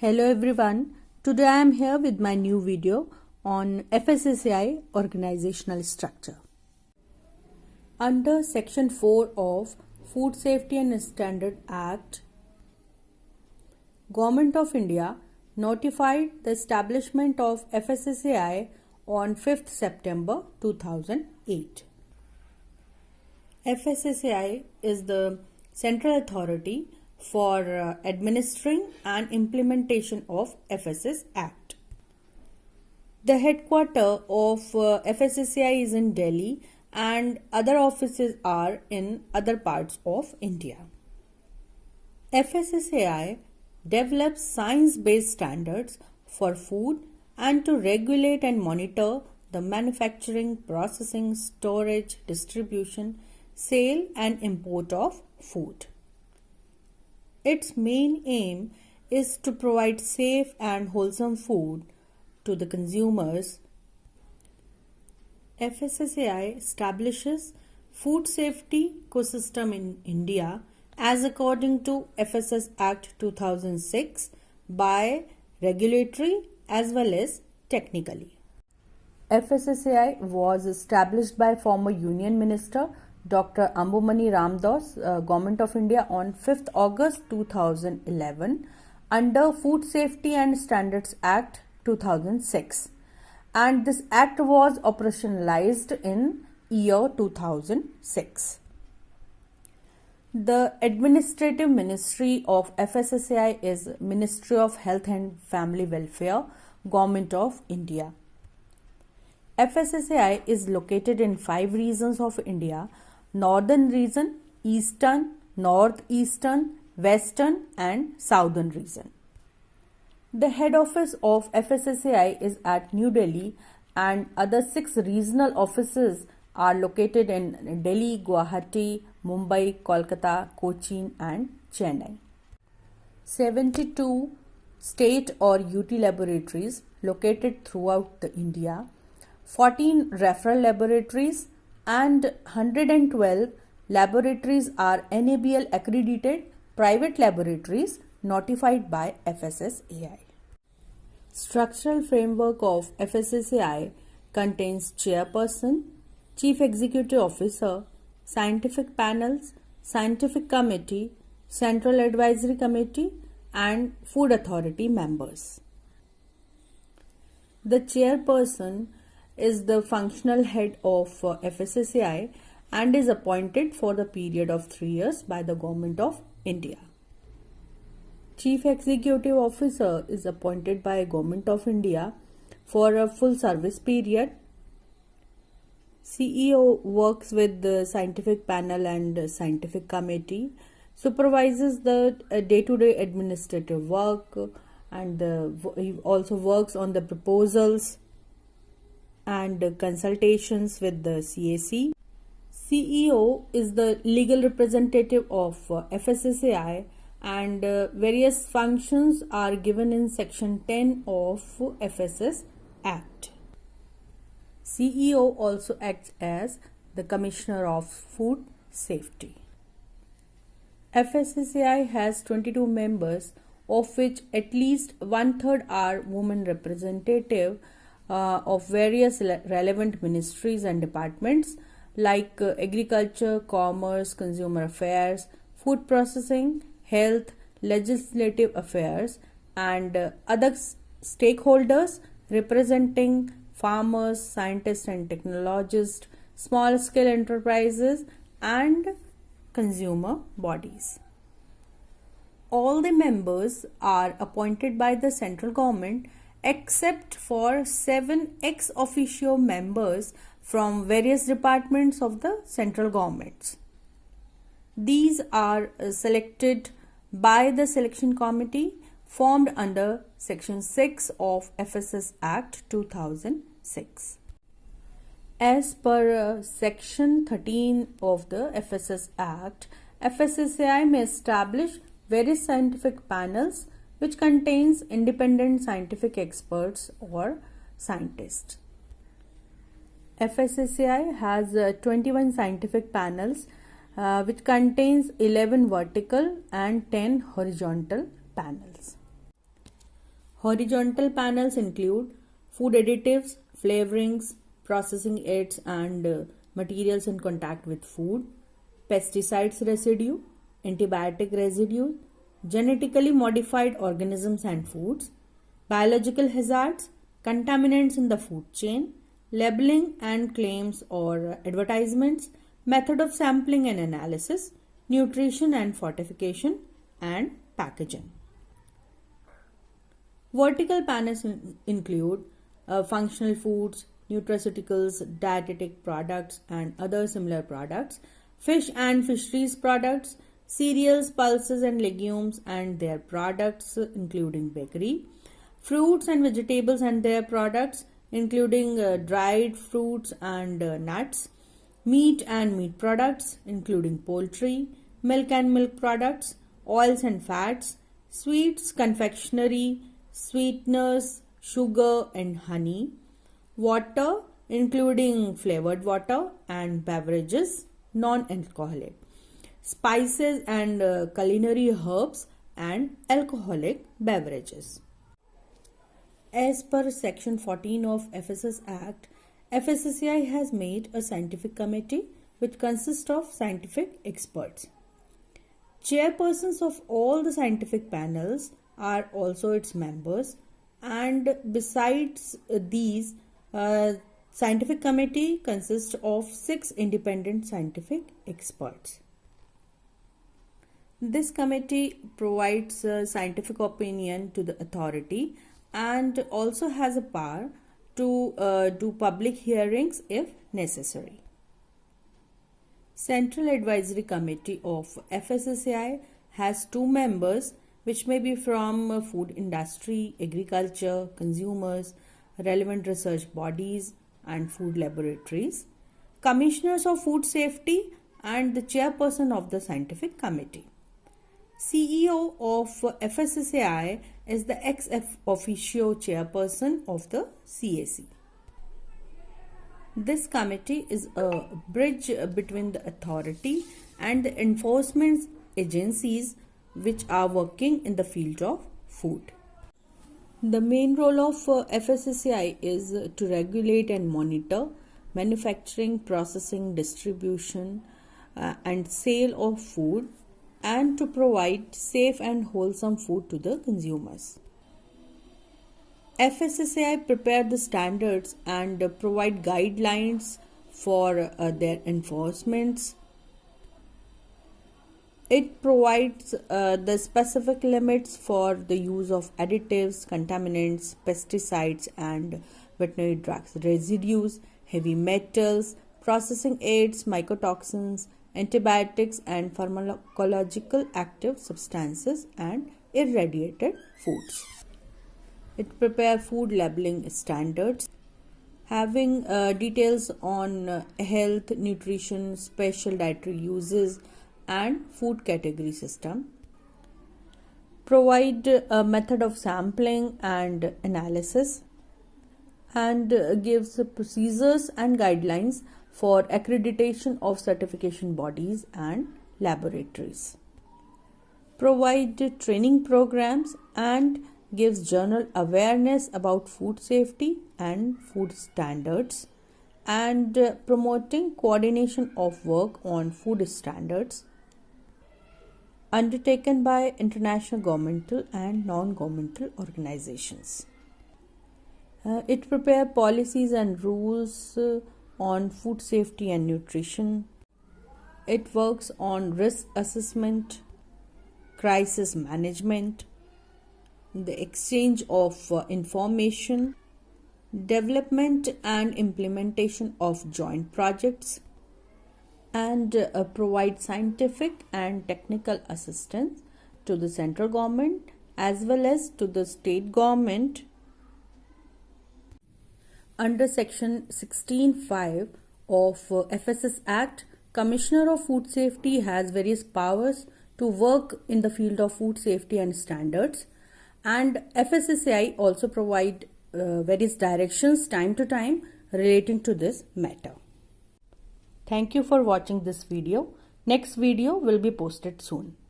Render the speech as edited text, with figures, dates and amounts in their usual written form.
Hello everyone, today I am here with my new video on Fssci organizational structure. Under Section 4 of Food Safety and Standard Act, Government of India notified the establishment of Fssci on 5th September 2008. Fssci is the central authority for administering and implementation of FSS Act. The headquarters of Fssci is in Delhi and other offices are in other parts of India. Fssci develops science-based standards for food and to regulate and monitor the manufacturing, processing, storage, distribution, sale and import of food. Its main aim is to provide safe and wholesome food to the consumers. Fssci establishes food safety ecosystem in India as according to FSS Act 2006 by regulatory as well as technically. Fssci was established by former Union Minister Dr. Ambumani Ramdas, Government of India on 5th August 2011 under Food Safety and Standards Act 2006, and this act was operationalized in year 2006. The administrative ministry of Fssci is Ministry of Health and Family Welfare, Government of India. Fssci is located in 5 regions of India: Northern region, Eastern, Northeastern, Western and Southern region. The head office of Fssci is at New Delhi and other 6 regional offices are located in Delhi, Guwahati, Mumbai, Kolkata, Cochin and Chennai. 72 state or UT laboratories located throughout the India, 14 referral laboratories and 112 laboratories are NABL accredited private laboratories notified by Fssci. Structural framework of Fssci contains Chairperson, Chief Executive Officer, Scientific Panels, Scientific Committee, Central Advisory Committee and Food Authority members. The Chairperson is the functional head of Fssci and is appointed for the period of 3 years by the Government of India. Chief Executive Officer is appointed by Government of India for a full service period. CEO works with the scientific panel and scientific committee, supervises the day-to-day administrative work, and he also works on the proposals and consultations with the CAC. CEO is the legal representative of Fssci and various functions are given in Section 10 of FSS Act. CEO also acts as the Commissioner of Food Safety. Fssci has 22 members, of which at least 1/3 are women representative of various relevant ministries and departments like agriculture, commerce, consumer affairs, food processing, health, legislative affairs and other stakeholders representing farmers, scientists and technologists, small scale enterprises and consumer bodies. All the members are appointed by the central government except for 7 ex officio members from various departments of the central governments. These are selected by the selection committee formed under Section 6 of FSS Act 2006. As per Section 13 of the FSS Act, Fssci may establish various scientific panels which contains independent scientific experts or scientists. Fssci has 21 scientific panels which contains 11 vertical and 10 horizontal panels. Horizontal panels include food additives, flavorings, processing aids and materials in contact with food, pesticides residue, antibiotic residue, genetically modified organisms and foods, biological hazards, contaminants in the food chain, labeling and claims or advertisements, method of sampling and analysis, nutrition and fortification, and packaging. Vertical panels include functional foods, nutraceuticals, dietetic products, and other similar products, fish and fisheries products, cereals, pulses, and legumes and their products, including bakery, fruits and vegetables and their products, including dried fruits and nuts, meat and meat products, including poultry, milk and milk products, oils and fats, sweets, confectionery, sweeteners, sugar and honey, water, including flavored water and beverages, non-alcoholic, spices and culinary herbs and alcoholic beverages. As per Section 14 of FSS Act, Fssci has made a scientific committee which consists of scientific experts. Chairpersons of all the scientific panels are also its members, and besides these, scientific committee consists of 6 independent scientific experts. This committee provides scientific opinion to the authority and also has a power to do public hearings if necessary. Central Advisory Committee of Fssci has 2 members which may be from food industry, agriculture, consumers, relevant research bodies and food laboratories, commissioners of food safety and the chairperson of the scientific committee. CEO of Fssci is the ex officio chairperson of the CAC. This committee is a bridge between the authority and the enforcement agencies which are working in the field of food. The main role of Fssci is to regulate and monitor manufacturing, processing, distribution and sale of food, and to provide safe and wholesome food to the consumers. Fssci prepare the standards and provide guidelines for their enforcements. It provides the specific limits for the use of additives, contaminants, pesticides and veterinary drugs, residues, heavy metals, processing aids, mycotoxins, antibiotics and pharmacological active substances and irradiated foods. It prepares food labeling standards having details on health, nutrition, special dietary uses and food category system. Provide a method of sampling and analysis, and gives procedures and guidelines for accreditation of certification bodies and laboratories. Provide training programs and gives general awareness about food safety and food standards, and promoting coordination of work on food standards undertaken by international governmental and non-governmental organizations. It prepares policies and rules on food safety and nutrition. It works on risk assessment, crisis management, the exchange of information, development and implementation of joint projects, and provide scientific and technical assistance to the central government as well as to the state government. Under Section 16(5) of FSS Act, Commissioner of Food Safety has various powers to work in the field of food safety and standards, and Fssci also provide various directions time to time relating to this matter. Thank you for watching this video. Next video will be posted soon.